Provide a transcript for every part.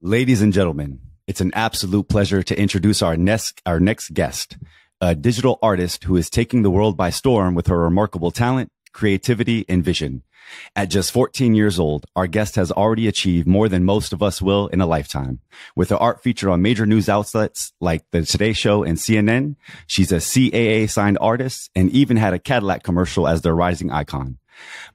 Ladies and gentlemen, it's an absolute pleasure to introduce our next guest, a digital artist who is taking the world by storm with her remarkable talent, creativity, and vision. At just 14 years old, our guest has already achieved more than most of us will in a lifetime. With her art featured on major news outlets like The Today Show and CNN, she's a CAA signed artist and even had a Cadillac commercial as their rising icon.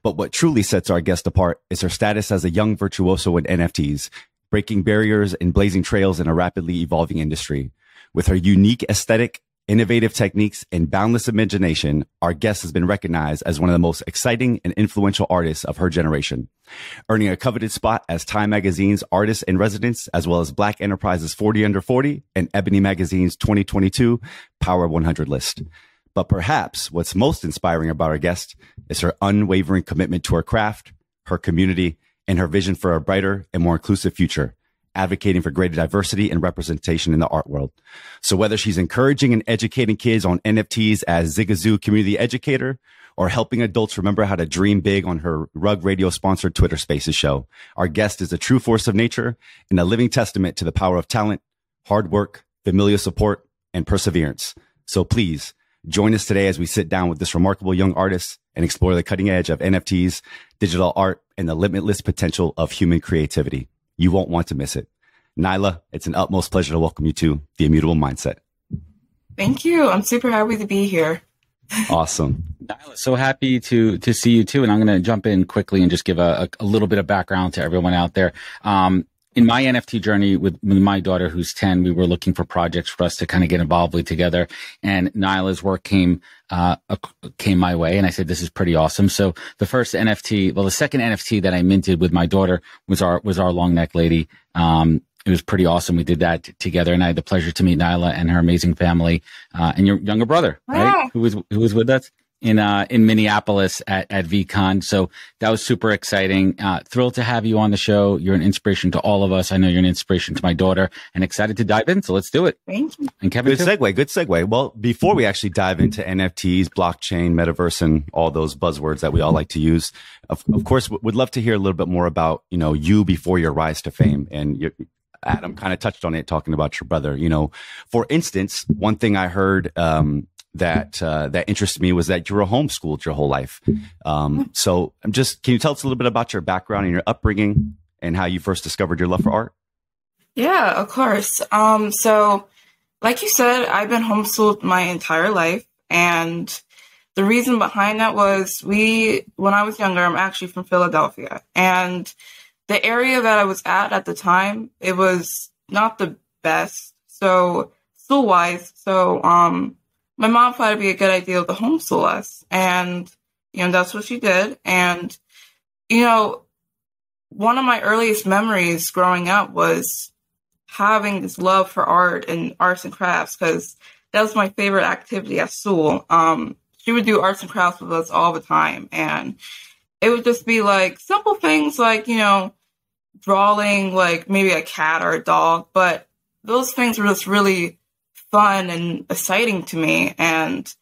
But what truly sets our guest apart is her status as a young virtuoso in NFTs, breaking barriers and blazing trails in a rapidly evolving industry. With her unique aesthetic, innovative techniques, and boundless imagination, our guest has been recognized as one of the most exciting and influential artists of her generation, earning a coveted spot as Time Magazine's Artist in Residence, as well as Black Enterprise's 40 Under 40 and Ebony Magazine's 2022 Power 100 list. But perhaps what's most inspiring about our guest is her unwavering commitment to her craft, her community, and her vision for a brighter and more inclusive future, advocating for greater diversity and representation in the art world. So whether she's encouraging and educating kids on NFTs as Zigazoo community educator, or helping adults remember how to dream big on her Rug Radio sponsored Twitter Spaces show, our guest is a true force of nature and a living testament to the power of talent, hard work, familial support, and perseverance. So please join us today as we sit down with this remarkable young artist and explore the cutting edge of NFTs, digital art, and the limitless potential of human creativity. You won't want to miss it. Nyla, it's an utmost pleasure to welcome you to the Immutable Mindset. Thank you. I'm super happy to be here. Awesome. Nyla, so happy to see you too. And I'm going to jump in quickly and just give a little bit of background to everyone out there. In my NFT journey with my daughter, who's 10, we were looking for projects for us to kind of get involved with together. And Nyla's work came my way, and I said, this is pretty awesome. So the second NFT that I minted with my daughter was our long neck lady. It was pretty awesome. We did that together, and I had the pleasure to meet Nyla and her amazing family, and your younger brother, right? Who was with us in Minneapolis at VCon. So that was super exciting. Thrilled to have you on the show. You're an inspiration to all of us. I know you're an inspiration to my daughter, and excited to dive in. So let's do it. Thank you. And Kevin, good segue. Well, before we actually dive into NFTs, blockchain, metaverse, and all those buzzwords that we all like to use, of course, would love to hear a little bit more about, you before your rise to fame. And Adam kind of touched on it, talking about your brother. For instance, one thing I heard, that interested me was that you were homeschooled your whole life. So can you tell us a little bit about your background and your upbringing and how you first discovered your love for art? Yeah, of course. So like you said, I've been homeschooled my entire life. And the reason behind that was when I was younger, I'm actually from Philadelphia, and the area that I was at the time, it was not the best. So school-wise, my mom thought it'd be a good idea to homeschool us. And, that's what she did. And, one of my earliest memories growing up was having this love for art and arts and crafts, because that was my favorite activity at school. She would do arts and crafts with us all the time. And it would just be like simple things like, drawing like maybe a cat or a dog. But those things were just really fun and exciting to me. And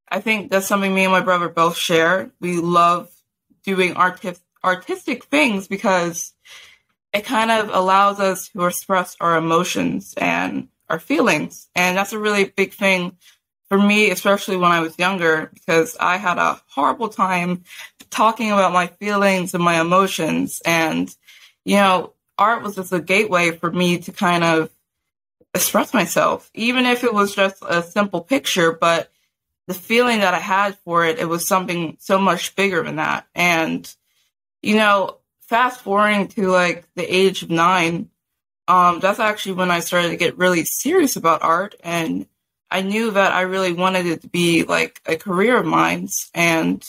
I think that's something me and my brother both share. We love doing artistic things because it kind of allows us to express our emotions and our feelings. And that's a really big thing for me, especially when I was younger, because I had a horrible time talking about my feelings and my emotions. And, art was just a gateway for me to kind of express myself, even if it was just a simple picture, but the feeling that I had for it, it was something so much bigger than that. And, fast forwarding to like the age of 9, that's actually when I started to get really serious about art. And I knew that I really wanted it to be like a career of mine. And,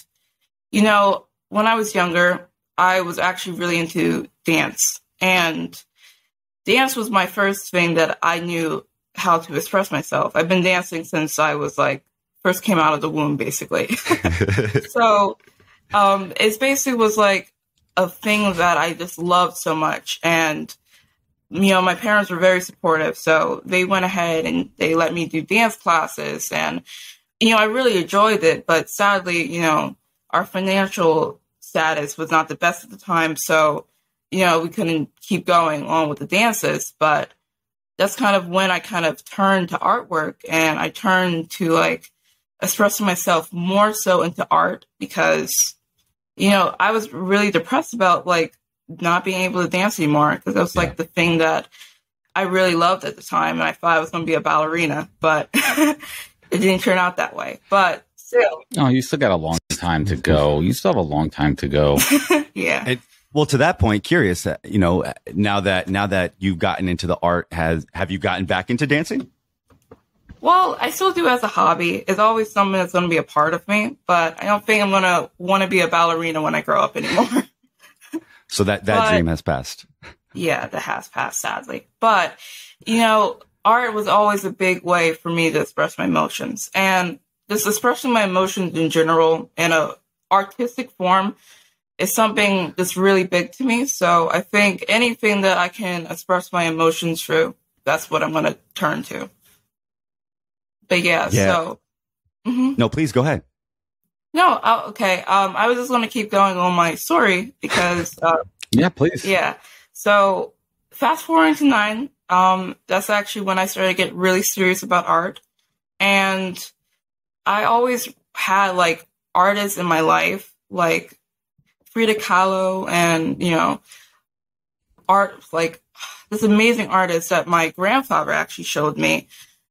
when I was younger, I was actually really into dance, and dance was my first thing that I knew how to express myself. I've been dancing since I was first came out of the womb, basically. So it basically was like a thing that I just loved so much. And my parents were very supportive, so they went ahead and they let me do dance classes, and I really enjoyed it. But sadly, our financial status was not the best at the time, so we couldn't keep going on with the dances. But that's kind of when I kind of turned to artwork, and I turned to like expressing myself more so into art because I was really depressed about like not being able to dance anymore, because that was like the thing that I really loved at the time, and I thought I was going to be a ballerina, but it didn't turn out that way. But still, you still got a long time to go. You still have a long time to go. Yeah. Well, to that point, curious, now that you've gotten into the art, have you gotten back into dancing? Well, I still do as a hobby. It's always something that's going to be a part of me, but I don't think I'm going to want to be a ballerina when I grow up anymore. So that dream has passed. Yeah, that has passed, sadly. But, art was always a big way for me to express my emotions. And just expressing my emotions in general in a artistic form is something that's really big to me. So I think anything that I can express my emotions through, that's what I'm going to turn to. But so. Mm-hmm. No, please go ahead. No, okay. I was just going to keep going on my story because. Yeah, please. Yeah. So fast forwarding to 9, that's actually when I started to get really serious about art. And I always had like artists in my life, like Frida Kahlo and, art, like this amazing artist that my grandfather actually showed me.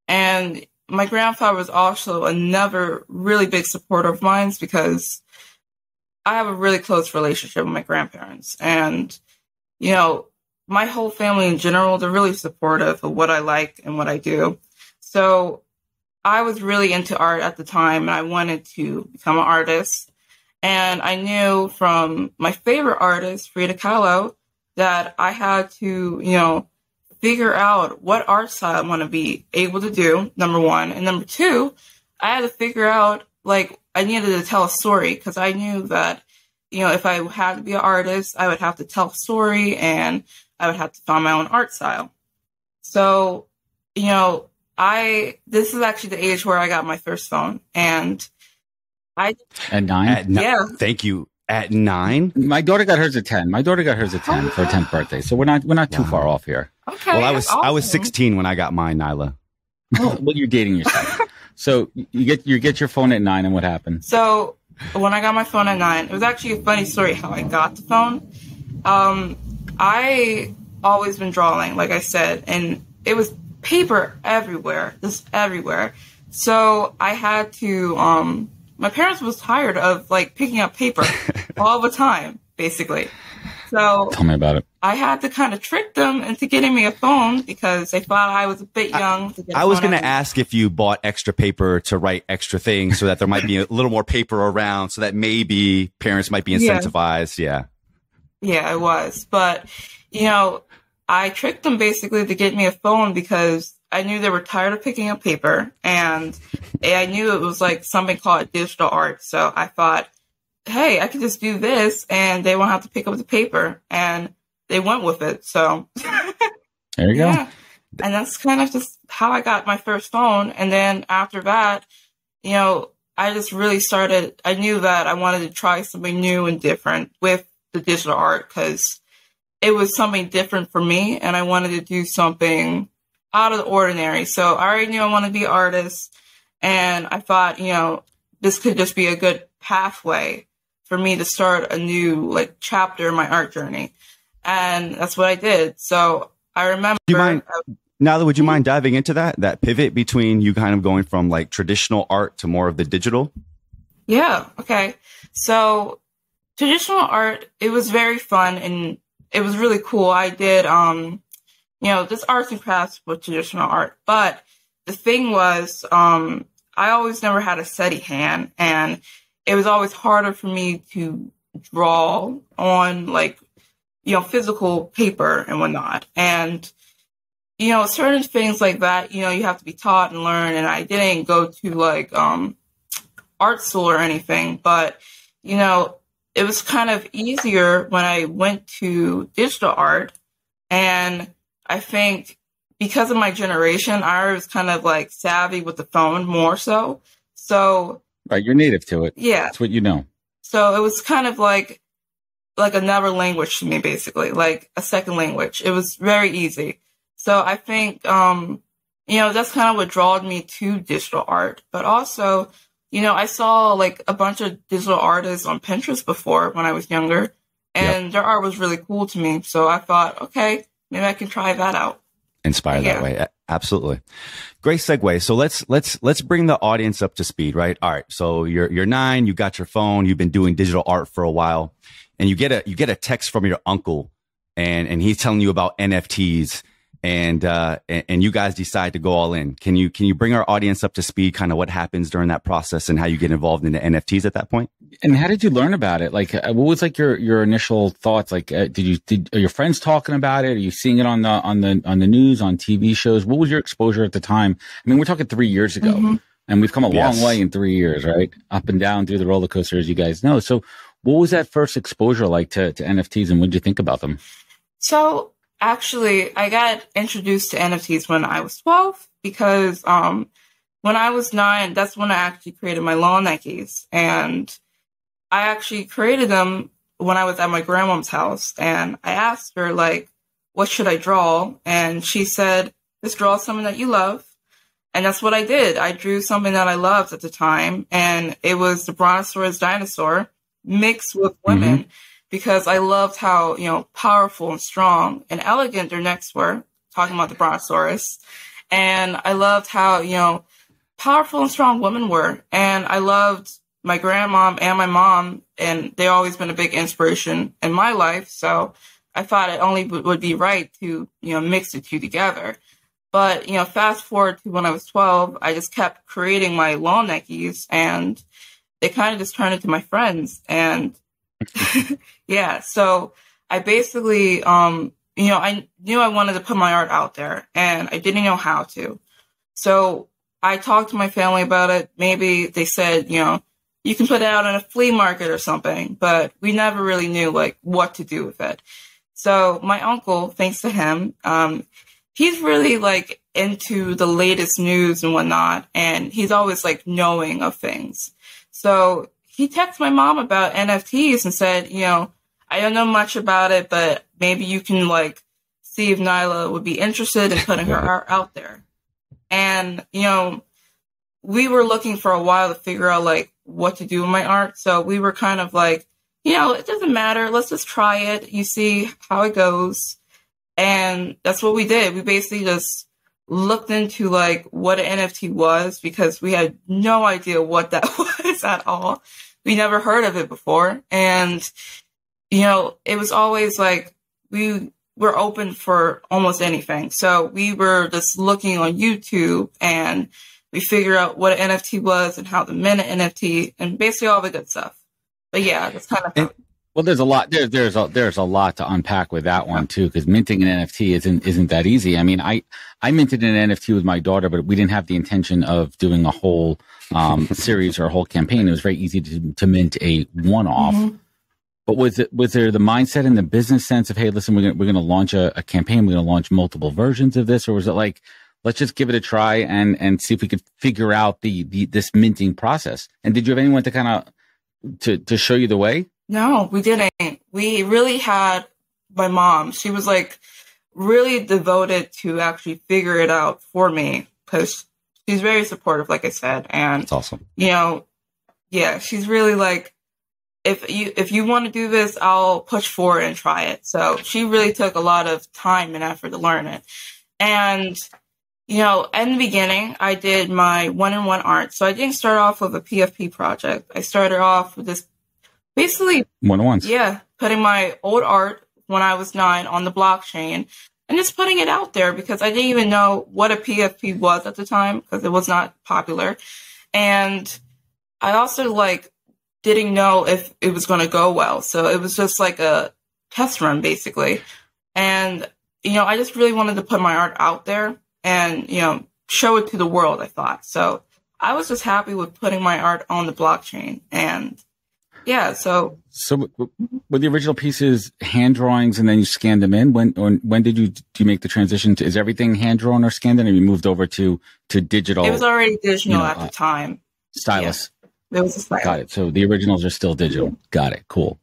And my grandfather was also another really big supporter of mine because I have a really close relationship with my grandparents. And, my whole family in general, they're really supportive of what I like and what I do. So I was really into art at the time, and I wanted to become an artist. And I knew from my favorite artist, Frida Kahlo, that I had to, figure out what art style I want to be able to do, number one. And number two, I had to figure out, like, I needed to tell a story because I knew that, if I had to be an artist, I would have to tell a story and I would have to find my own art style. So, this is actually the age where I got my first phone, and at 9? Yeah. Thank you. At 9? My daughter got hers at 10. My daughter got hers at 10 for her 10th birthday. So we're not too far off here. Okay. Well, I was 16 when I got mine, Nyla. Well, you're dating yourself. So you get your phone at 9, and what happened? So when I got my phone at 9, it was actually a funny story how I got the phone. I always been drawing, like I said, and it was paper everywhere, just everywhere. So I had to, my parents was tired of like picking up paper all the time, basically. So tell me about it. I had to kind of trick them into getting me a phone because they thought I was a bit young to get a phone. I was going to ask if you bought extra paper to write extra things so that there might be a little more paper around so that maybe parents might be incentivized. Yeah. Yeah, it was. But, I tricked them basically to get me a phone because I knew they were tired of picking up paper, and I knew it was like something called digital art. So I thought, hey, I could just do this and they won't have to pick up the paper. And they went with it. So there you go. And that's kind of just how I got my first phone. And then after that, I just really started, I knew that I wanted to try something new and different with the digital art because it was something different for me. And I wanted to do something out of the ordinary. So I already knew I wanted to be an artist. And I thought, this could just be a good pathway for me to start a new chapter in my art journey. And that's what I did. So I remember. Nyla, would you mind diving into that pivot between you kind of going from traditional art to more of the digital? Yeah. Okay. So traditional art, it was very fun and it was really cool. I did, just arts and crafts with traditional art. But the thing was, I always never had a steady hand, and it was always harder for me to draw on physical paper and whatnot. And, certain things like that, you have to be taught and learn. And I didn't go to art school or anything, but, it was kind of easier when I went to digital art. And I think because of my generation, I was kind of like savvy with the phone more so. So Right, you're native to it. yeah, That's what you know. so it was kind of like another language to me, basically, like a second language. It was very easy. So I think, that's kind of what drawed me to digital art. But also, I saw like a bunch of digital artists on Pinterest before when I was younger, and their art was really cool to me. So I thought, okay, maybe I can try that out. Inspire that way. Absolutely. Great segue. So let's bring the audience up to speed, right? All right. So you're 9, you got your phone, you've been doing digital art for a while, and you get a text from your uncle, and he's telling you about NFTs, and you guys decide to go all in. Can you bring our audience up to speed, kind of what happens during that process and how you get involved in the NFTs at that point? And how did you learn about it? Like, what was like your initial thoughts? Like, are your friends talking about it? Are you seeing it on the news, on TV shows? What was your exposure at the time? I mean, we're talking 3 years ago, and we've come a long way in 3 years, right? Up and down through the roller coaster, as you guys know. So, what was that first exposure like to NFTs, and what did you think about them? So actually, I got introduced to NFTs when I was 12 because when I was 9, that's when I actually created my lawn Nikes, and I actually created them when I was at my grandmom's house, and I asked her, like, what should I draw? And she said, just draw something that you love. And that's what I did. I drew something that I loved at the time, and it was the Brontosaurus dinosaur mixed with women because I loved how, powerful and strong and elegant their necks were, talking about the Brontosaurus. And I loved how, powerful and strong women were. And I loved my grandmom and my mom, and they always been a big inspiration in my life. So I thought it only would be right to, mix the two together. But, fast forward to when I was 12, I just kept creating my lawn Nikes, and they kind of just turned into my friends. And yeah, so I basically, I knew I wanted to put my art out there, and I didn't know how to. So I talked to my family about it. Maybe they said, you can put it out on a flea market or something, but we never really knew like what to do with it. So my uncle, thanks to him, he's really like into the latest news and whatnot, and he's always like knowing of things. So he texted my mom about NFTs and said, I don't know much about it, but maybe you can like see if Nyla would be interested in putting her art out there. And, we were looking for a while to figure out like what to do with my art. So we were kind of like, it doesn't matter. Let's just try it. You see how it goes. And that's what we did. We basically just looked into like what an NFT was because we had no idea what that was at all. We never heard of it before. And, it was always like we were open for almost anything. So we were just looking on YouTube, and we figured out what an NFT was and how to mint an NFT and basically all the good stuff. But yeah, that's kind of well, there's a lot. There's a lot to unpack with that one too, because minting an NFT isn't that easy. I mean, I minted an NFT with my daughter, but we didn't have the intention of doing a whole series or a whole campaign. It was very easy to mint a one-off. But was there the mindset and the business sense of, hey, listen, we're going to launch a campaign, we're going to launch multiple versions of this, or was it like, let's just give it a try and see if we could figure out this minting process? And did you have anyone to kind of to show you the way? No, we didn't. We really had my mom. She was like really devoted to actually figure it out for me because she's very supportive, like I said. And that's awesome. Yeah, she's really like, if you want to do this, I'll push forward and try it. So she really took a lot of time and effort to learn it. And in the beginning, I did my one-on-one art. So I didn't start off with a PFP project. I started off with this basically one-on-ones. Yeah, putting my old art when I was 9 on the blockchain and just putting it out there because I didn't even know what a PFP was at the time because it was not popular. And I also didn't know if it was going to go well. So it was just like a test run basically. And, I just really wanted to put my art out there and, show it to the world, I thought. So I was just happy with putting my art on the blockchain. And yeah, so were the original pieces hand drawings and then you scanned them in? When did you make the transition to, is everything hand drawn or scanned in, and you moved over to digital? It was already digital at the time. Stylus. Yeah, it was a stylus. Got it. So the originals are still digital. Got it. Cool.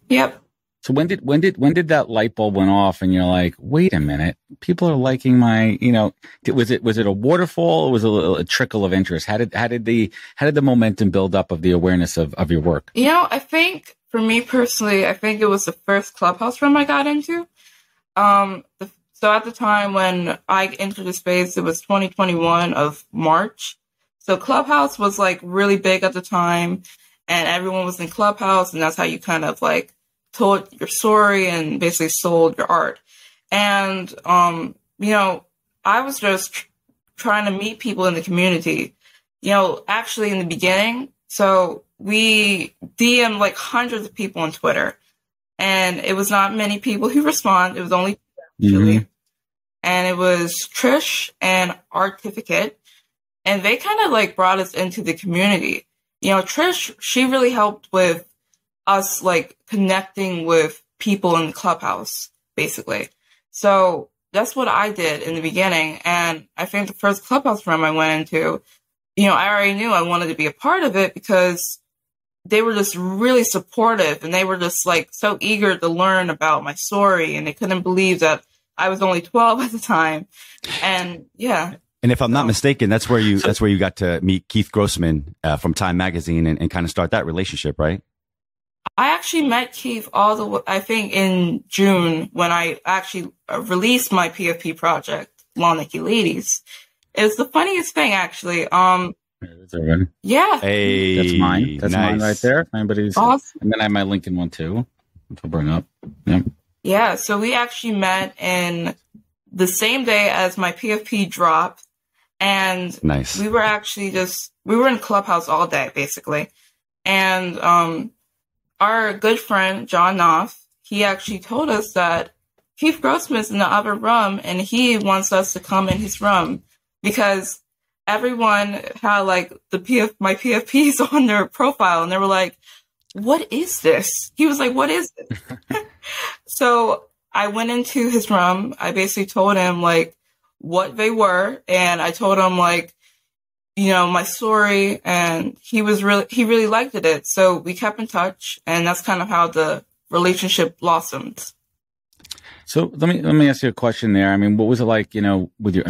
Yep. So when did that light bulb went off and you're like, wait a minute, people are liking my, was it a waterfall or was it a trickle of interest? How did the momentum build up of the awareness of your work? I think for me personally, I think it was the first Clubhouse room I got into. So at the time when I entered the space, it was 2021 of March. So Clubhouse was like really big at the time, and everyone was in Clubhouse, and that's how you kind of like told your story and basically sold your art. And, I was just trying to meet people in the community, actually in the beginning. So we DM'd like hundreds of people on Twitter, and it was not many people who responded. It was only actually, and it was Trish and Artificate, and they kind of like brought us into the community. Trish, she really helped with us like connecting with people in the Clubhouse, basically. So that's what I did in the beginning. And I think the first Clubhouse room I went into, I already knew I wanted to be a part of it because they were just really supportive, and they were just like so eager to learn about my story, and they couldn't believe that I was only 12 at the time. And yeah. And if I'm not mistaken, that's where you got to meet Keith Grossman from Time Magazine and kind of start that relationship, right? I actually met Keith I think in June when I actually released my PFP project, Long Nikki Ladies. It was the funniest thing, actually. Yeah. Hey, that's mine. That's nice. Mine right there. Anybody's awesome. And then I have my Lincoln one too, which I'll bring up. Yeah. Yeah. So we actually met in the same day as my PFP dropped. And nice. We were actually we were in Clubhouse all day, basically. And our good friend, John Knopf, he actually told us that Keith Grossman's in the other room, and he wants us to come in his room because everyone had like my PFPs on their profile, and they were like, what is this? He was like, what is this? So I went into his room. I basically told him like what they were, and I told him like, my story, and he really liked it. So we kept in touch, and that's kind of how the relationship blossomed. So let me ask you a question there. I mean, what was it like, with you're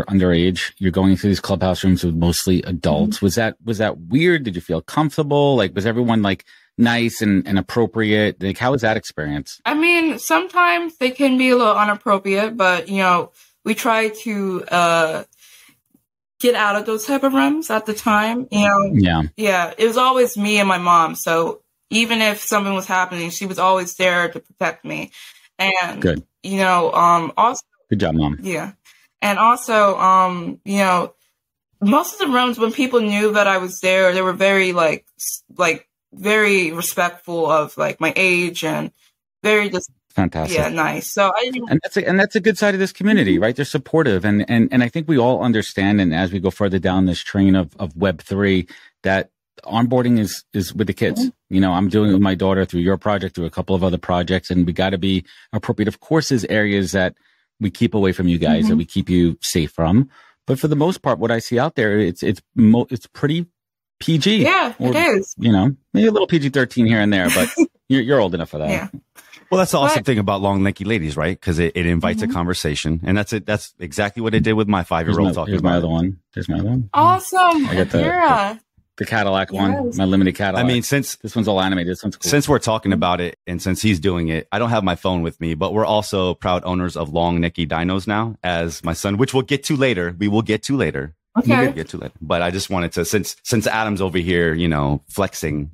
underage, you're going into these Clubhouse rooms with mostly adults. Mm-hmm. Was that weird? Did you feel comfortable? Like, was everyone like nice and appropriate? Like, how was that experience? I mean, sometimes they can be a little inappropriate, but, we try to, get out of those type of rooms at the time, Yeah, it was always me and my mom. So even if something was happening, she was always there to protect me. And good. Also good job, Mom. Yeah, and also, most of the rooms when people knew that I was there, they were very like very respectful of like my age and very just. Fantastic. Yeah, nice. So and that's a good side of this community, right? They're supportive, and I think we all understand. And as we go further down this train of Web3, that onboarding is with the kids. Mm-hmm. I'm doing it with my daughter through your project, through a couple of other projects, and we got to be appropriate. Of course, there's areas that we keep away from you guys, that we keep you safe from. But for the most part, what I see out there, it's pretty PG. Yeah, it is. Maybe a little PG-13 here and there, but you're old enough for that. Yeah. Well, that's the awesome thing about Long Nikki Ladies, right? Because it invites a conversation, and that's it. That's exactly what it did with my 5-year-old. Here's my other one. There's my other one. Awesome. I got the Cadillac one, my limited Cadillac. I mean, since this one's all animated, this one's cool. Since we're talking about it, and since he's doing it, I don't have my phone with me, but we're also proud owners of Long Nikki Dinos now, as my son, which we'll get to later. We will get to later. Okay. We'll get to later. But I just wanted to, since Adam's over here, flexing.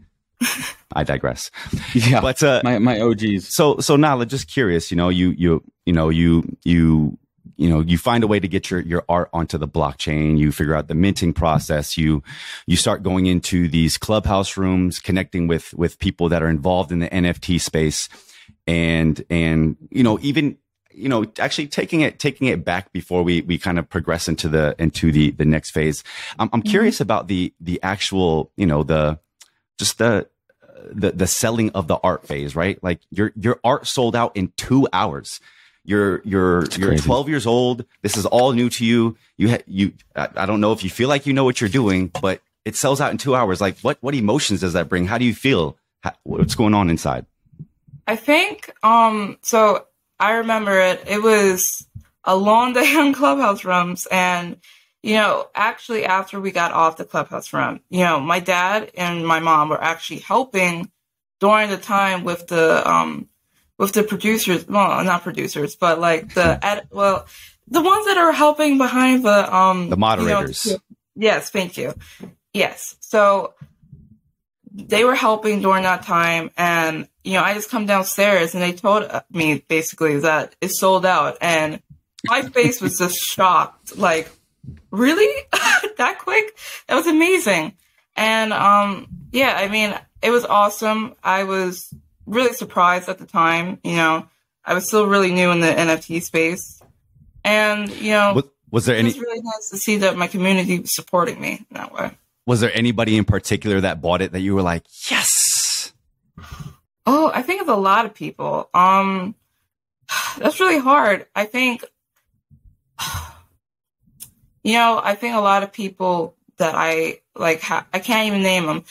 I digress. Yeah, but my OGs. So Nyla, just curious. You find a way to get your art onto the blockchain. You figure out the minting process. You start going into these Clubhouse rooms, connecting with people that are involved in the NFT space, and even actually taking it back before we kind of progress into the next phase. I'm curious about the actual the selling of the art phase, right? Like your art sold out in 2 hours. You're 12 years old. This is all new to you. I don't know if you feel like you know what you're doing, but it sells out in 2 hours. Like what emotions does that bring? How do you feel? What's going on inside? I think, so I remember it was a long day on Clubhouse rooms. And, actually after we got off the Clubhouse room, my dad and my mom were actually helping during the time with the producers, well, not producers, but like the ones that are helping behind the moderators. Yes. Thank you. Yes. So they were helping during that time. And, I just come downstairs and they told me basically that it sold out. And my face was just shocked. Like, really? That quick? That was amazing. And, it was awesome. I was really surprised at the time. I was still really new in the NFT space. And, was there it was really nice to see that my community was supporting me in that way. Was there anybody in particular that bought it that you were like, yes? Oh, I think it's a lot of people. That's really hard. I think, I think a lot of people that I like, I can't even name them.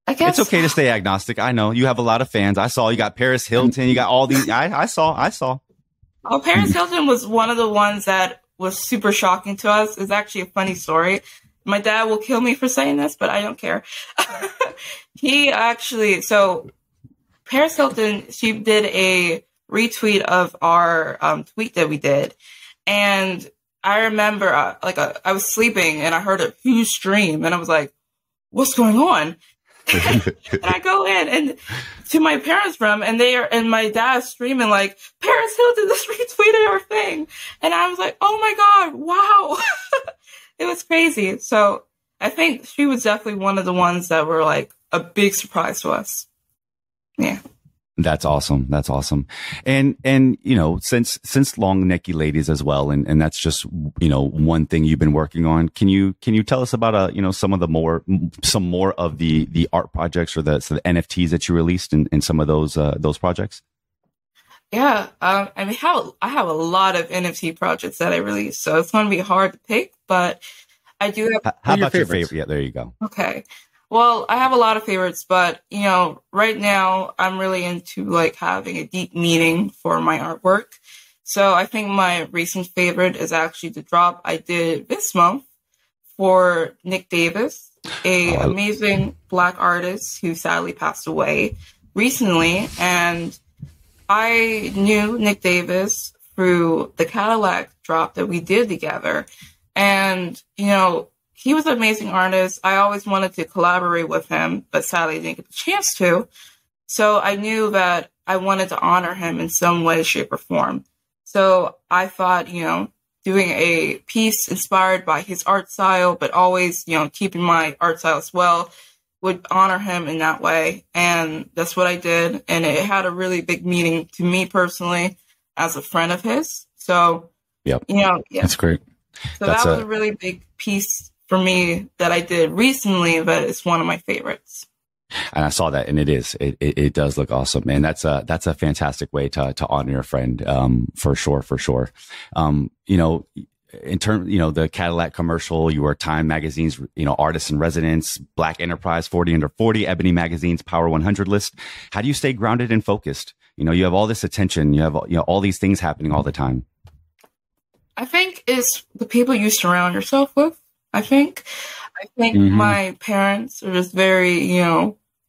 I guess it's okay to stay agnostic. I know you have a lot of fans. I saw you got Paris Hilton. You got all these. I saw. Oh, Paris Hilton was one of the ones that was super shocking to us. It's actually a funny story. My dad will kill me for saying this, but I don't care. So Paris Hilton, she did a retweet of our tweet that we did. And I remember I was sleeping and I heard a huge scream and I was like, what's going on? And I go in and to my parents' room and my dad's screaming like, Paris Hilton just retweeted our thing. And I was like, oh my God, wow. It was crazy. So I think she was definitely one of the ones that were like a big surprise to us. Yeah. That's awesome. That's awesome. And, since long necky ladies as well. And that's just, one thing you've been working on. Can you tell us about, some more of the art projects or the NFTs that you released in some of those projects? Yeah. I have a lot of NFT projects that I released, so it's going to be hard to pick, but I do have. How about your favorite? Yeah, there you go. Okay. Well, I have a lot of favorites, but, right now I'm really into like having a deep meaning for my artwork. So I think my recent favorite is actually the drop I did this month for Nick Davis, amazing Black artist who sadly passed away recently. And I knew Nick Davis through the Cadillac drop that we did together. And, he was an amazing artist. I always wanted to collaborate with him, but sadly didn't get the chance to. So I knew that I wanted to honor him in some way, shape, or form. So I thought, doing a piece inspired by his art style, but always, keeping my art style as well, would honor him in that way. And that's what I did. And it had a really big meaning to me personally as a friend of his. So, yeah, that's great. So that was a really big piece for me that I did recently, but it's one of my favorites. And I saw that, and it does look awesome. And that's a fantastic way to honor your friend, for sure. In terms, the Cadillac commercial, you were Time Magazine's, Artist in Residence, Black Enterprise 40 Under 40, Ebony Magazine's Power 100 list. How do you stay grounded and focused? You have all this attention, you have, all these things happening all the time. I think it's the people you surround yourself with. I think my parents are just very,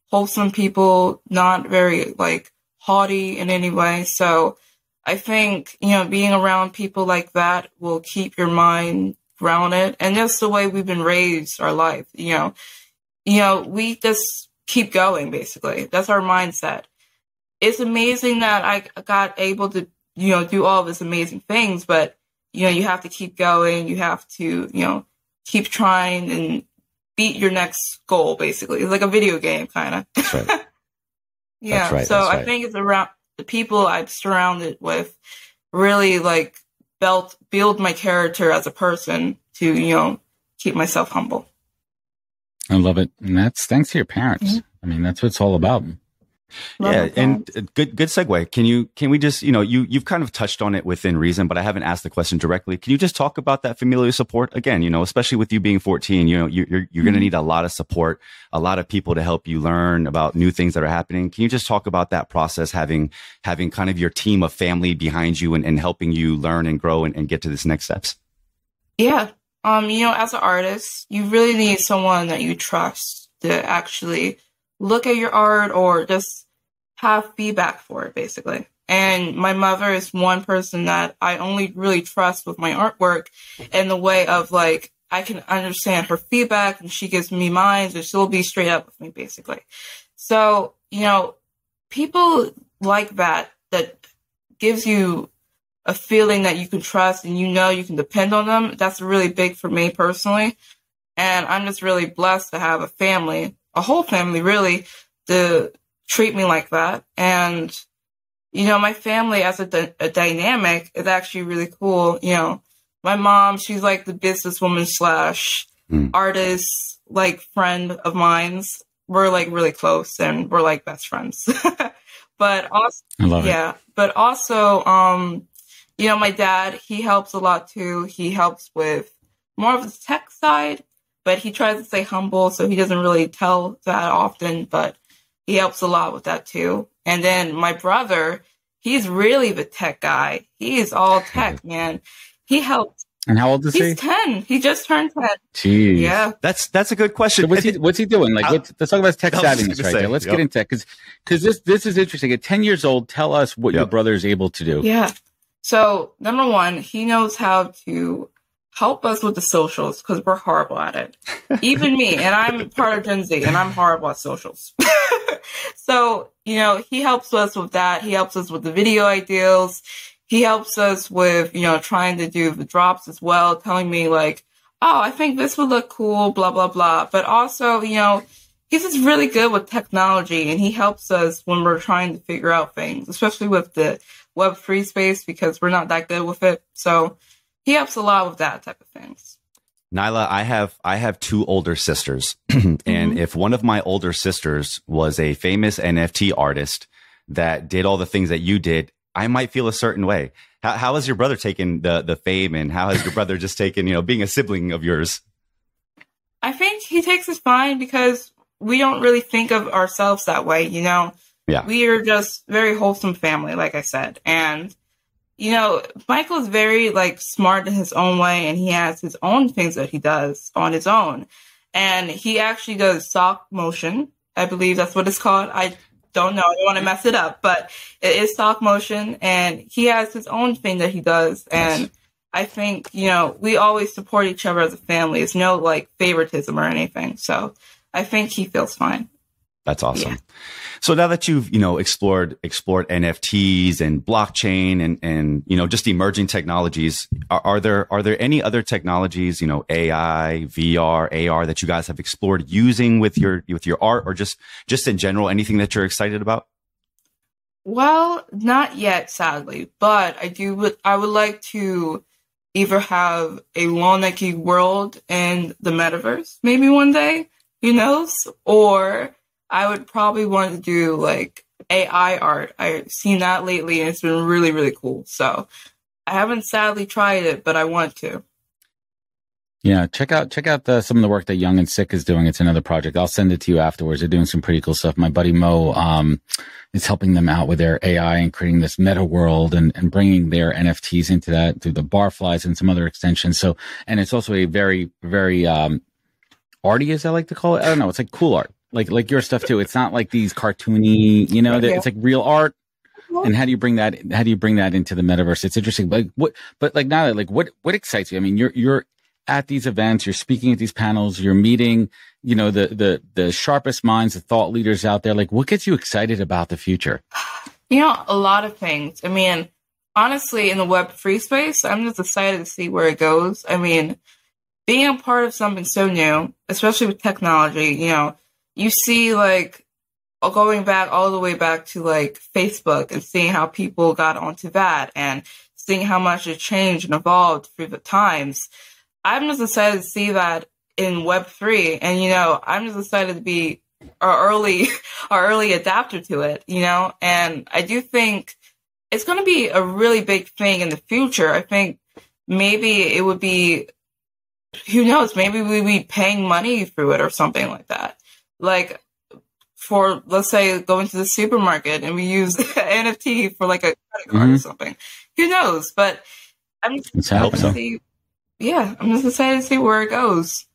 wholesome people, not very like haughty in any way. So I think, being around people like that will keep your mind grounded. And that's the way we've been raised our life. We just keep going, basically. That's our mindset. It's amazing that I got able to, do all this amazing things, but, you have to keep going. You have to, keep trying and beat your next goal, basically. It's like a video game, kind of. That's right. Yeah. That's right. So I think it's around the people I'm surrounded with really like build my character as a person to, keep myself humble. I love it. And that's thanks to your parents. I mean, that's what it's all about. Yeah, and good segue. Can we just, you've kind of touched on it within reason, but I haven't asked the question directly. Can you just talk about that familial support again? Especially with you being 14, you're going to need a lot of support, a lot of people to help you learn about new things that are happening. Can you just talk about that process, having kind of your team of family behind you and helping you learn and grow and get to this next steps? Yeah. As an artist, you really need someone that you trust to actually look at your art or just have feedback for it, basically. And my mother is one person that I only really trust with my artwork in the way of like, I can understand her feedback and she gives me mine, and she'll be straight up with me, basically. So, people like that gives you a feeling that you can trust and you can depend on them. That's really big for me personally. And I'm just really blessed to have a whole family really, to treat me like that. And, my family as a dynamic is actually really cool. My mom, she's like the businesswoman / artist, like friend of mine's. We're like really close and we're like best friends. But also, I love it. But also, my dad, he helps a lot too. He helps with more of the tech side, but he tries to stay humble, so he doesn't really tell that often, but he helps a lot with that too. And then my brother, he's really the tech guy. He is all tech, man. He helps. And how old is he? He's 10. He just turned 10. Jeez. Yeah. That's a good question. So what's he doing? Like, let's talk about his tech savviness right there. Let's get into that because this is interesting. At 10 years old, tell us what your brother is able to do. Yeah. So number one, he knows how to help us with the socials because we're horrible at it. Even me, and I'm part of Gen Z, and I'm horrible at socials. So, he helps us with that. He helps us with the video ideas. He helps us with, trying to do the drops as well, telling me like, oh, I think this would look cool, blah, blah, blah. But also, he's just really good with technology, and he helps us when we're trying to figure out things, especially with the Web3 space, because we're not that good with it. So he helps a lot with that type of things. Nyla, I have two older sisters, and if one of my older sisters was a famous NFT artist that did all the things that you did, I might feel a certain way. How has your brother taken the fame, and how has your brother just taken, being a sibling of yours? I think he takes it fine because we don't really think of ourselves that way, Yeah. We are just very wholesome family, like I said. And Michael's very smart in his own way, and he has his own things that he does on his own. And he actually does stop motion. I believe that's what it's called. I don't know. I don't want to mess it up, but it is stop motion, and he has his own thing that he does. And I think, we always support each other as a family. It's no favoritism or anything. So I think he feels fine. That's awesome. Yeah. So now that you've, explored NFTs and blockchain and just emerging technologies, are there any other technologies, AI, VR, AR that you guys have explored using with your art, or just in general, anything that you're excited about? Well, not yet, sadly, but I would like to either have a Woneki world in the metaverse, maybe one day, who knows, or I would probably want to do AI art. I've seen that lately, and it's been really, really cool. So I haven't sadly tried it, but I want to. Yeah, check out some of the work that Young and Sick is doing. It's another project. I'll send it to you afterwards. They're doing some pretty cool stuff. My buddy Mo is helping them out with their AI and creating this meta world and bringing their NFTs into that through the barflies and some other extensions. So, and it's also a very, very arty, as I like to call it. I don't know. It's like cool art. Like your stuff too. It's not like these cartoony, it's like real art. And how do you bring that into the metaverse? It's interesting. What excites you? I mean, you're at these events, you're speaking at these panels, you're meeting, the sharpest minds, the thought leaders out there. What gets you excited about the future? A lot of things. I mean, honestly, in the Web3 space, I'm just excited to see where it goes. I mean, being a part of something so new, especially with technology, you see going back all the way back to Facebook and seeing how people got onto that and seeing how much it changed and evolved through the times. I'm just excited to see that in Web3. And, I'm just excited to be our early adapter to it, you know, and I do think it's going to be a really big thing in the future. I think maybe it would be, who knows, maybe we'd be paying money through it or something like that. Like for, let's say, going to the supermarket and we use NFT for like a credit card or something. Who knows? But I'm just excited to see, I'm just excited to see where it goes.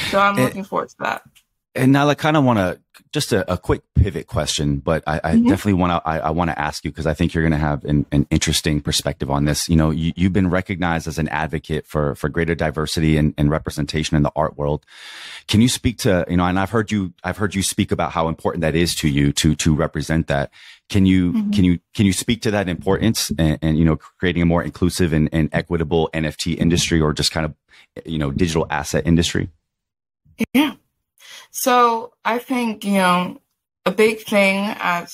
So I'm looking forward to that. And now I kind of want to just a quick pivot question, but I definitely want to ask you because I think you're going to have an interesting perspective on this. You know, you've been recognized as an advocate for greater diversity and representation in the art world. Can you speak to, you know, and I've heard you speak about how important that is to you to represent that. Can you speak to that importance and you know, creating a more inclusive and equitable NFT industry or just kind of, you know, digital asset industry? Yeah. So I think, you know, a big thing I'm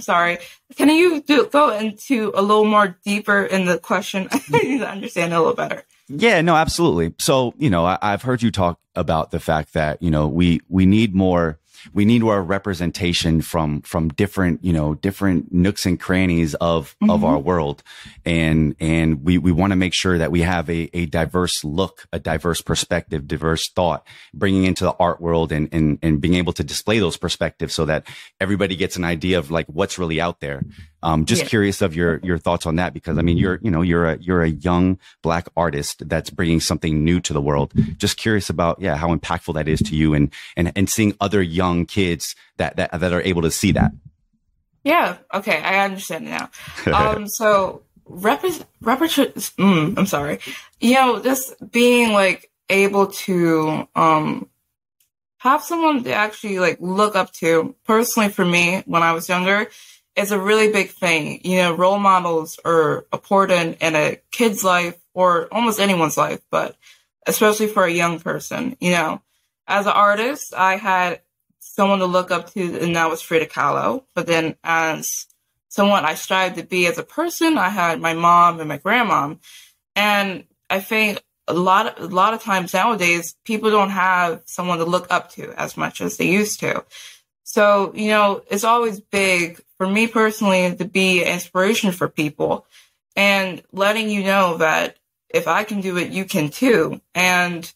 sorry. Can you go into a little more deeper in the question? I need to understand it a little better. Yeah, no, absolutely. So, you know, I've heard you talk about the fact that, you know, we need more representation from different, you know, different nooks and crannies of our world. And we want to make sure that we have a diverse look, a diverse perspective, diverse thought, bringing into the art world and being able to display those perspectives so that everybody gets an idea of like what's really out there. Curious of your thoughts on that, because I mean, you're a young Black artist that's bringing something new to the world. Just curious about, how impactful that is to you and seeing other young kids that are able to see that. Yeah. Okay. I understand now. So I'm sorry. You know, just being like able to, have someone to actually like look up to. Personally, for me, when I was younger, it's a really big thing. You know, role models are important in a kid's life or almost anyone's life, but especially for a young person. You know, as an artist, I had someone to look up to, and that was Frida Kahlo. But then as someone I strived to be as a person, I had my mom and my grandmom. And I think a lot of times nowadays, people don't have someone to look up to as much as they used to. So, you know, it's always big for me personally to be an inspiration for people and letting you know that if I can do it, you can too. And,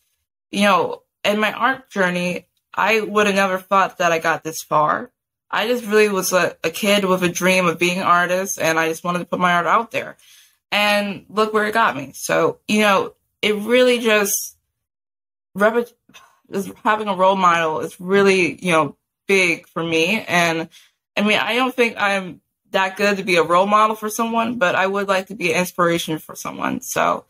you know, in my art journey, I would have never thought that I got this far. I just really was a kid with a dream of being an artist, and I just wanted to put my art out there. And look where it got me. So, you know, it really just having a role model is really, you know, big for me. And I mean, I don't think I'm that good to be a role model for someone, but I would like to be an inspiration for someone. So,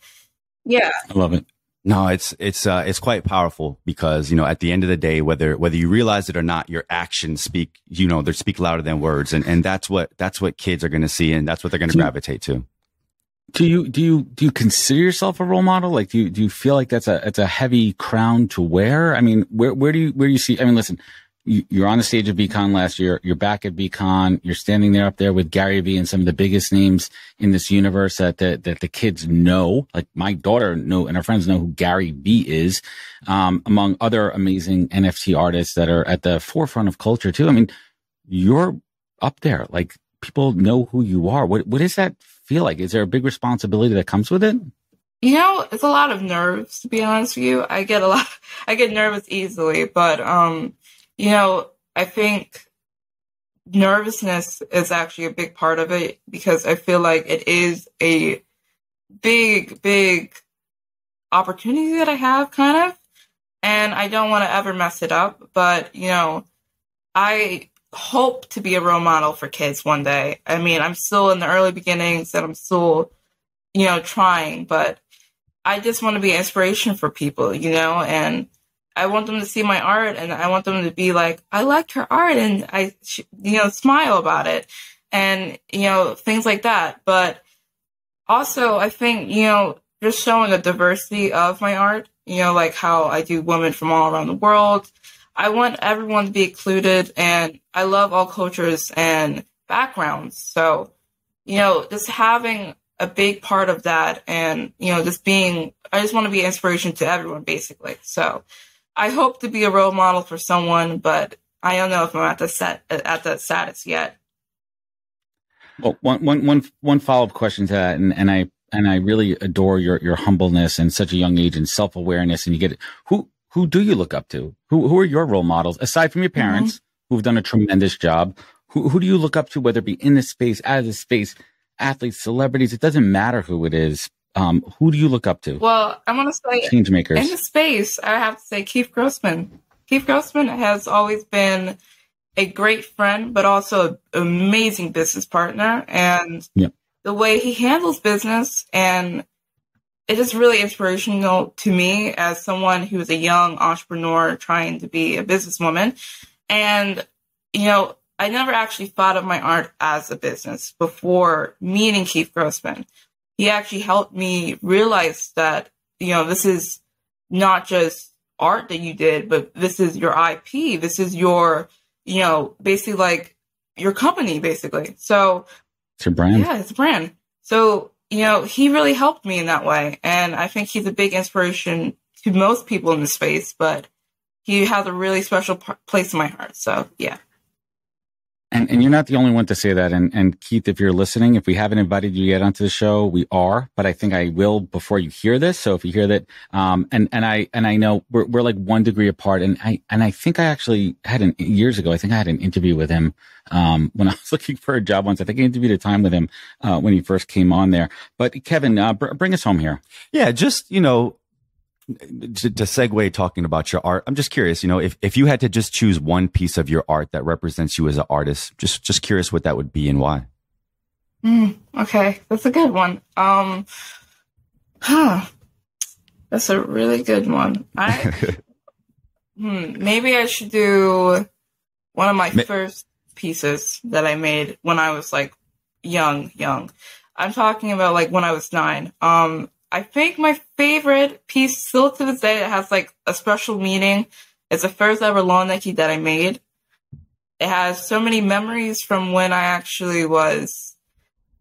yeah. I love it. No, it's quite powerful because, you know, at the end of the day, whether you realize it or not, your actions speak, you know, they speak louder than words. And that's what kids are going to see. And that's what they're going to gravitate to. Do you consider yourself a role model? Like, do you feel like it's a heavy crown to wear? I mean, where do you see, I mean, listen, you're on the stage of VCon last year. You're back at VCon. You're standing there up there with Gary Vee and some of the biggest names in this universe that the kids know. Like my daughter know, and her friends know who Gary Vee is, among other amazing NFT artists that are at the forefront of culture too. I mean, you're up there. Like people know who you are. What does that feel like? Is there a big responsibility that comes with it? You know, it's a lot of nerves, to be honest with you. I get nervous easily, but, you know, I think nervousness is actually a big part of it because I feel like it is a big, big opportunity that I have kind of, and I don't want to ever mess it up. But, you know, I hope to be a role model for kids one day. I mean, I'm still in the early beginnings and I'm still, you know, trying, but I just want to be an inspiration for people, you know, and I want them to see my art and I want them to be like, I like her art and you know, smile about it and, you know, things like that. But also I think, you know, just showing a diversity of my art, you know, like how I do women from all around the world. I want everyone to be included and I love all cultures and backgrounds. So, you know, just having a big part of that and, you know, I just want to be an inspiration to everyone basically. So, I hope to be a role model for someone, but I don't know if I'm at that status yet. Well, one follow-up question to that, and I really adore your humbleness and such a young age and self-awareness, and you get it. Who do you look up to? Who are your role models aside from your parents, who've done a tremendous job? Who do you look up to, whether it be in this space, out of this space, athletes, celebrities? It doesn't matter who it is. Who do you look up to? Well, I'm going to say change makers in the space. I have to say Keith Grossman. Keith Grossman has always been a great friend, but also an amazing business partner. And the way he handles business, and it is really inspirational to me as someone who is a young entrepreneur trying to be a businesswoman. And, you know, I never actually thought of my art as a business before meeting Keith Grossman. He actually helped me realize that, you know, this is not just art that you did, but this is your IP. This is your, you know, basically like your company, basically. So it's your brand. Yeah, it's a brand. So, you know, he really helped me in that way. And I think he's a big inspiration to most people in the space, but he has a really special place in my heart. So, yeah. And you're not the only one to say that. And Keith, if you're listening, if we haven't invited you yet onto the show, we are, but I think I will before you hear this. So if you hear that, and I know we're like 1 degree apart. And I think I actually had years ago, I think I had an interview with him, when I was looking for a job once. I think I interviewed a time with him, when he first came on there. But Kevin, bring us home here. Yeah. Just, you know, to segue talking about your art, I'm just curious, you know, if you had to just choose one piece of your art that represents you as an artist, just curious what that would be and why. Okay. That's a good one. That's a really good one. Maybe I should do one of my first pieces that I made when I was like young. I'm talking about like when I was 9. I think my favorite piece still to this day that has like a special meaning is the first ever lawn Nike that I made. It has so many memories from when I actually was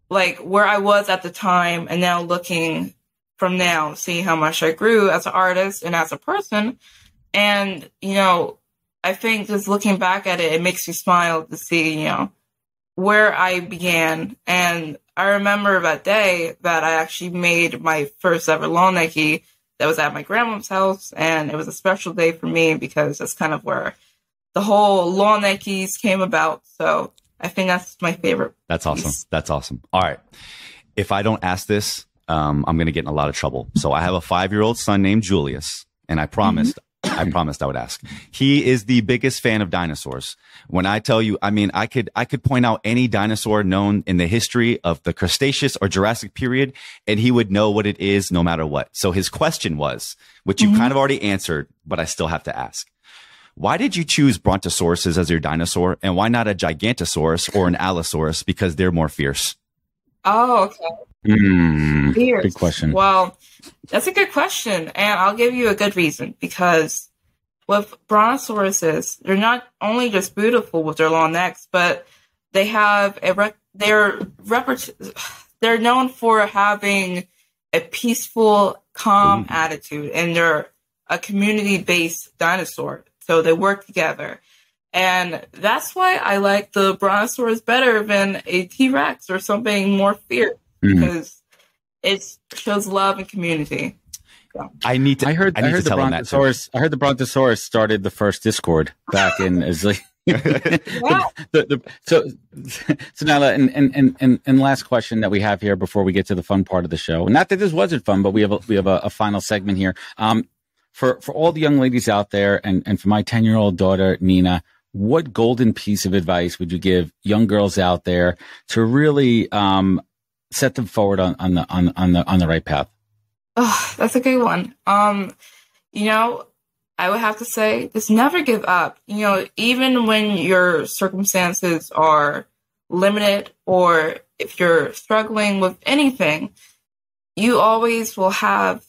like where I was at the time, and now looking from now, seeing how much I grew as an artist and as a person. And, you know, I think just looking back at it, it makes me smile to see, you know, where I began. And I remember that day that I actually made my first ever lawn Nike that was at my grandma's house. And it was a special day for me because that's kind of where the whole lawn Nikes came about. So I think that's my favorite. That's awesome. Piece. That's awesome. All right. If I don't ask this, I'm going to get in a lot of trouble. So I have a 5-year-old son named Julius, and I promised I would ask. He is the biggest fan of dinosaurs. When I tell you, I mean, I could point out any dinosaur known in the history of the Cretaceous or Jurassic period, and he would know what it is no matter what. So his question was, which you kind of already answered, but I still have to ask. Why did you choose brontosauruses as your dinosaur, and why not a Gigantosaurus or an Allosaurus? Because they're more fierce. Oh, okay. Fierce. Good question. Well, that's a good question, and I'll give you a good reason. Because with brontosauruses, they're not only just beautiful with their long necks, but they have they're known for having a peaceful, calm attitude, and they're a community-based dinosaur. So they work together. And that's why I like the brontosaurus better than a T-Rex or something more fierce, because it shows love and community. So. I heard the brontosaurus started the first Discord back in as like so Nyla, and last question that we have here before we get to the fun part of the show. Not that this wasn't fun, but we have a final segment here. For all the young ladies out there, and for my 10-year-old daughter Nina, what golden piece of advice would you give young girls out there to really set them forward on the right path? Oh, that's a good one. You know, I would have to say, just never give up. You know, even when your circumstances are limited, or if you're struggling with anything, you always will have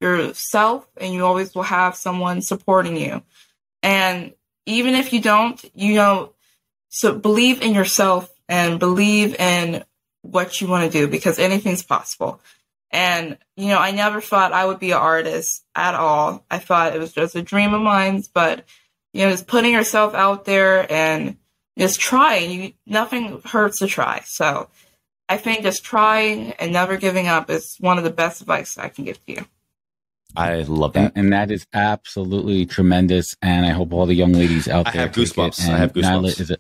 yourself, and you always will have someone supporting you. And even if you don't, you know, so believe in yourself and believe in what you want to do, because anything's possible. And, you know, I never thought I would be an artist at all. I thought it was just a dream of mine, but, you know, just putting yourself out there and just trying, nothing hurts to try. So I think just trying and never giving up is one of the best advice I can give to you. I love that. And that is absolutely tremendous. And I hope all the young ladies out there. I have goosebumps.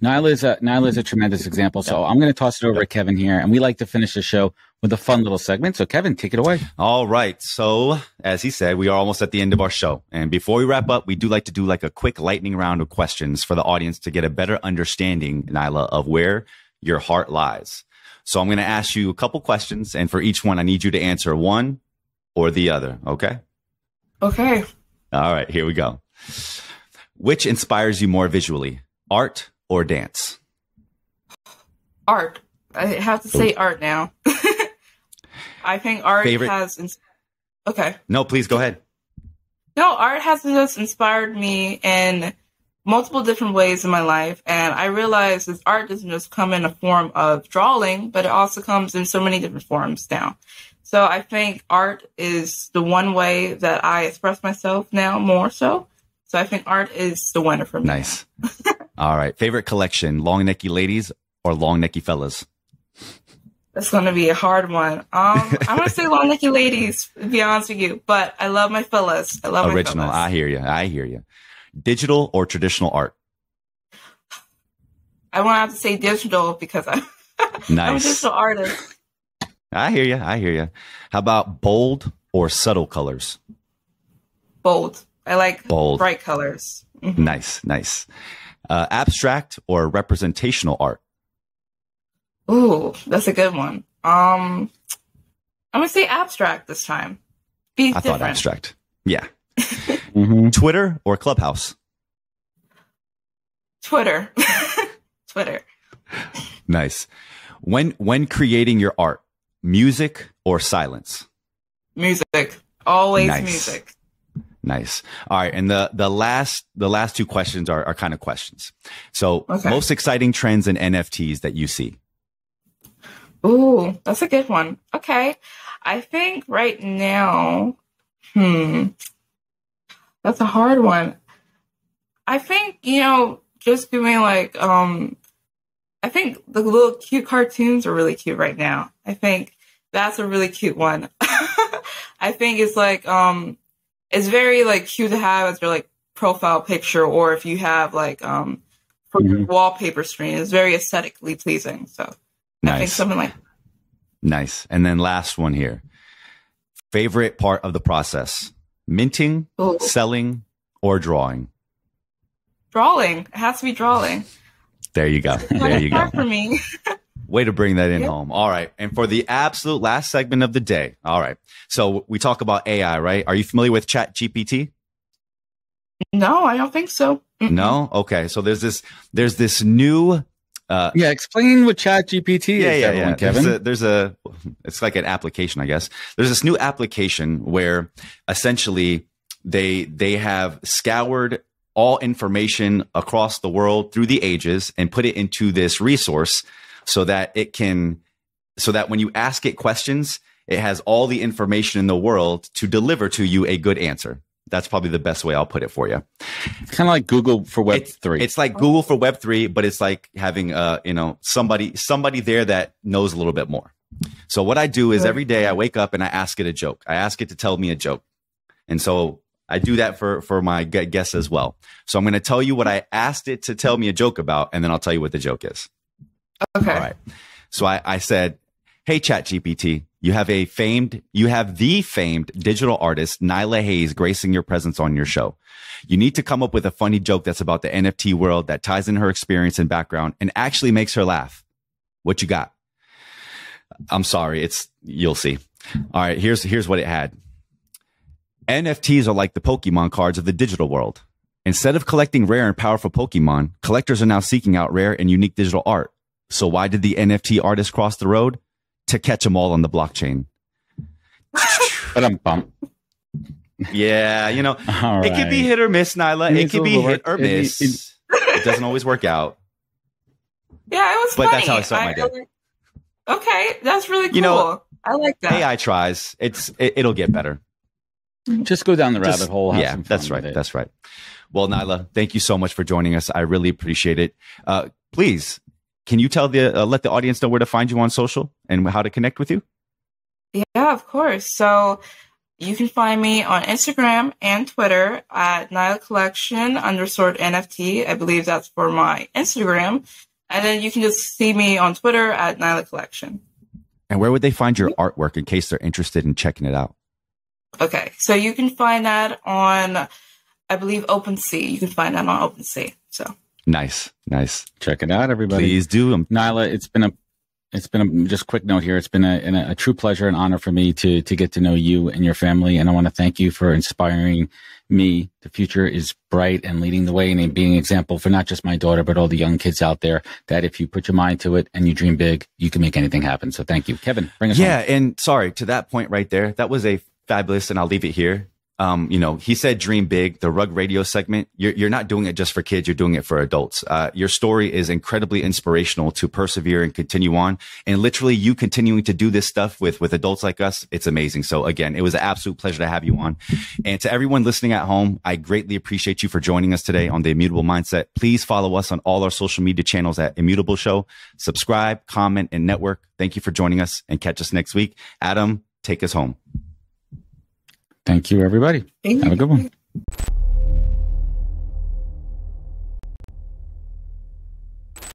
Nyla is a tremendous example. So I'm going to toss it over to Kevin here. And we like to finish the show with a fun little segment. So Kevin, take it away. All right. So as he said, we are almost at the end of our show. And before we wrap up, we do like to do like a quick lightning round of questions for the audience to get a better understanding, Nyla, of where your heart lies. So I'm going to ask you a couple questions. And for each one, I need you to answer one or the other. Okay? Okay. All right. Here we go. Which inspires you more visually, art or dance? Art. I have to say art now. I think art has... Okay. No, please go ahead. No, art has just inspired me in multiple different ways in my life. And I realize that art doesn't just come in a form of drawing, but it also comes in so many different forms now. So I think art is the one way that I express myself now more so. So I think art is the winner for me. Nice. All right. Favorite collection, long necky ladies or long necky fellas? That's going to be a hard one. I'm going to say long necky ladies, to be honest with you. But I love my fellas. I love original. My fellas. I hear you. Digital or traditional art? I want to have to say digital because I'm a digital artist. I hear you. How about bold or subtle colors? Bold. I like bold, bright colors. Mm-hmm. Nice. Abstract or representational art? Ooh, that's a good one. I'm going to say abstract this time. I thought abstract. Yeah. Twitter or Clubhouse? Twitter. Twitter. Nice. When creating your art, music or silence? Music. Always music. Nice. All right. And the last two questions are kind of questions. So most exciting trends in NFTs that you see? Ooh, that's a good one. Okay. I think right now, that's a hard one. I think, just doing like, I think the little cute cartoons are really cute right now. I think that's a really cute one. I think it's like, it's very like cute to have as your like profile picture, or if you have like, for your wallpaper screen, it's very aesthetically pleasing. So I think something like. Nice. And then last one here. Favorite part of the process, minting, selling, or drawing? Drawing. It has to be drawing. There you go. There you go. For me. Way to bring that in home. All right. And for the absolute last segment of the day. All right. So we talk about AI, right? Are you familiar with ChatGPT? No, I don't think so. No? Okay. So there's this new explain what ChatGPT is. Yeah. Kevin. It's like an application, I guess. There's this new application where essentially they have scoured all information across the world through the ages and put it into this resource so that when you ask it questions, it has all the information in the world to deliver to you a good answer. That's probably the best way I'll put it for you. It's kind of like Google for Web3. It's like Google for Web3, but it's like having somebody there that knows a little bit more. So what I do is every day I wake up and I ask it a joke. I ask it to tell me a joke. And so I do that for my guests as well. So I'm going to tell you what I asked it to tell me a joke about, and then I'll tell you what the joke is. Okay. All right. So I said, hey, ChatGPT, you have the famed digital artist Nyla Hayes gracing your presence on your show. You need to come up with a funny joke that's about the NFT world that ties in her experience and background and actually makes her laugh. What you got? I'm sorry. You'll see. All right. Here's what it had. NFTs are like the Pokemon cards of the digital world. Instead of collecting rare and powerful Pokemon, collectors are now seeking out rare and unique digital art. So why did the NFT artist cross the road? To catch them all on the blockchain. Yeah, it could be hit or miss, Nyla. It could be hit or miss. It doesn't always work out. Yeah, it was but funny. That's how I start my day. Okay, that's really cool. I like that. AI tries. It'll get better. Just go down the rabbit hole. Yeah, that's right. That's right. Well, Nyla, thank you so much for joining us. I really appreciate it. Please, can you tell let the audience know where to find you on social and how to connect with you? Yeah, of course. So you can find me on Instagram and Twitter at Nyla Collection _NFT. I believe that's for my Instagram. And then you can just see me on Twitter at Nyla Collection. And where would they find your artwork in case they're interested in checking it out? Okay, so you can find that on, I believe, OpenSea. You can find that on OpenSea. So nice. Check it out, everybody. Please do. Nyla, it's been a just quick note here. It's been a true pleasure and honor for me to get to know you and your family. And I want to thank you for inspiring me. The future is bright and leading the way and being an example for not just my daughter, but all the young kids out there that if you put your mind to it and you dream big, you can make anything happen. So thank you. Kevin, bring us home. Yeah. And sorry, to that point right there, that was a fabulous, and I'll leave it here. He said dream big, the Rug Radio segment. You're not doing it just for kids. You're doing it for adults. Your story is incredibly inspirational to persevere and continue on. And literally you continuing to do this stuff with adults like us. It's amazing. So again, it was an absolute pleasure to have you on. And to everyone listening at home, I greatly appreciate you for joining us today on the Immutable Mindset. Please follow us on all our social media channels at Immutable Show. Subscribe, comment, and network. Thank you for joining us, and catch us next week. Adam, take us home. Thank you, everybody. Have a good one.